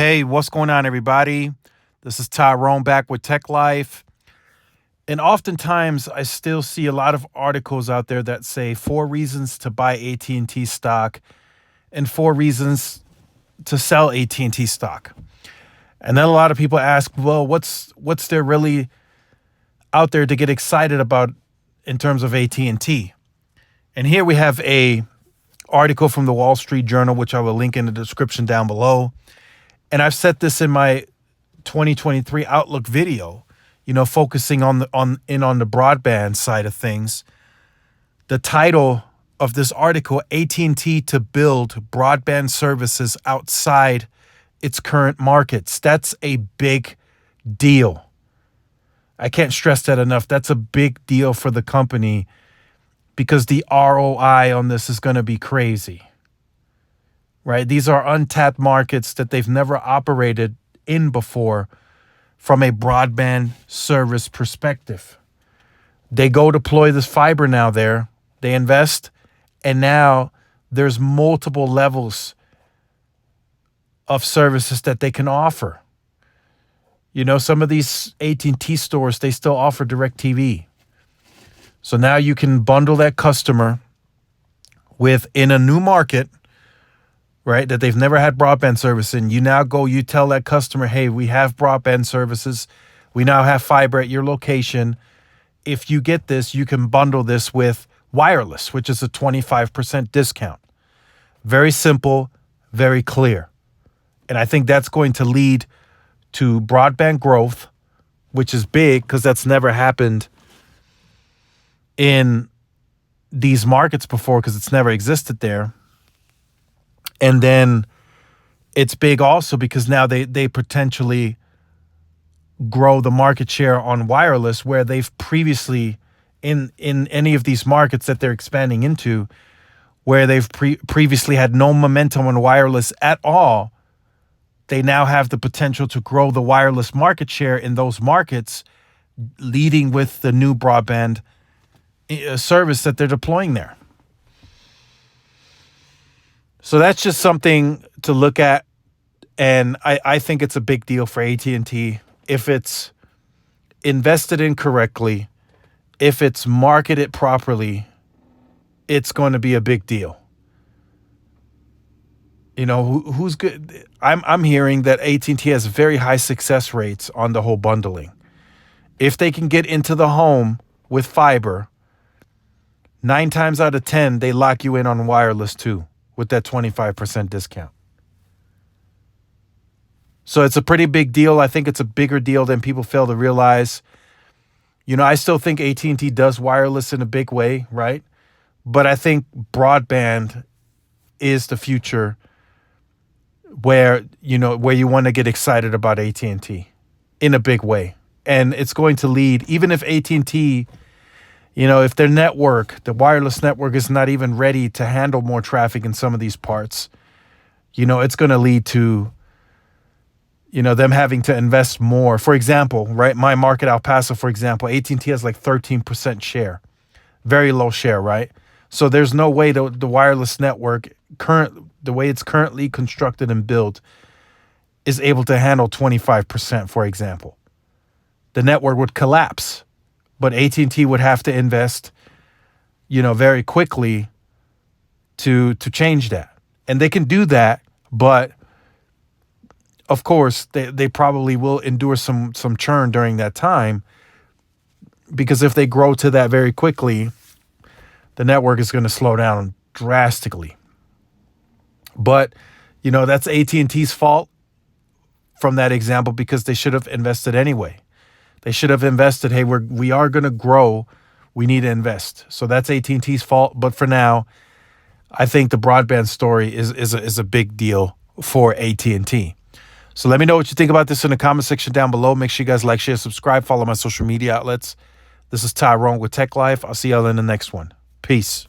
Hey, what's going on, everybody? This is Tyrone back with Tech Life. And oftentimes, I still see a lot of articles out there that say 4 reasons to buy AT&T stock and 4 reasons to sell AT&T stock. And then a lot of people ask, well, what's there really out there to get excited about in terms of AT&T? And here we have a article from the Wall Street Journal, which I will link in the description down below. And I've set this in my 2023 Outlook video, focusing on the broadband side of things. The title of this article, AT&T to build broadband services outside its current markets. That's a big deal. I can't stress that enough. That's a big deal for the company because the ROI on this is going to be crazy. Right? These are untapped markets that they've never operated in before from a broadband service perspective. They go deploy this fiber now there. They invest, and now there's multiple levels of services that they can offer. Some of these AT&T stores, they still offer DirecTV. So now you can bundle that customer in a new market, right, that they've never had broadband service in. You tell that customer, hey, we have broadband services. We now have fiber at your location. If you get this, you can bundle this with wireless, which is a 25% discount. Very simple, very clear. And I think that's going to lead to broadband growth, which is big because that's never happened in these markets before because it's never existed there. And then it's big also because now they potentially grow the market share on wireless where they've previously in any of these markets that they're expanding into, where they've previously had no momentum on wireless at all. They now have the potential to grow the wireless market share in those markets, leading with the new broadband service that they're deploying there. So that's just something to look at, and I think it's a big deal for AT&T if it's invested in correctly, if it's marketed properly. It's going to be a big deal. Who's good? I'm hearing that AT&T has very high success rates on the whole bundling. If they can get into the home with fiber, 9 times out of 10, they lock you in on wireless too with that 25% discount. So it's a pretty big deal. I think it's a bigger deal than people fail to realize. I still think AT&T does wireless in a big way, right? But I think broadband is the future where you want to get excited about AT&T in a big way. And it's going to lead, even if AT&T, if their network, the wireless network is not even ready to handle more traffic in some of these parts, it's going to lead to, them having to invest more. For example, right, my market, El Paso, for example, AT&T has like 13% share, very low share, right? So there's no way the wireless network, the way it's currently constructed and built, is able to handle 25%, for example. The network would collapse. But AT&T would have to invest, very quickly to change that. And they can do that, but of course, they probably will endure some churn during that time, because if they grow to that very quickly, the network is going to slow down drastically. But, that's AT&T's fault from that example because they should have invested anyway. They should have invested, hey, we are going to grow. We need to invest. So that's AT&T's fault. But for now, I think the broadband story is a big deal for AT&T. So let me know what you think about this in the comment section down below. Make sure you guys like, share, subscribe, follow my social media outlets. This is Tyrone with Tech Life. I'll see y'all in the next one. Peace.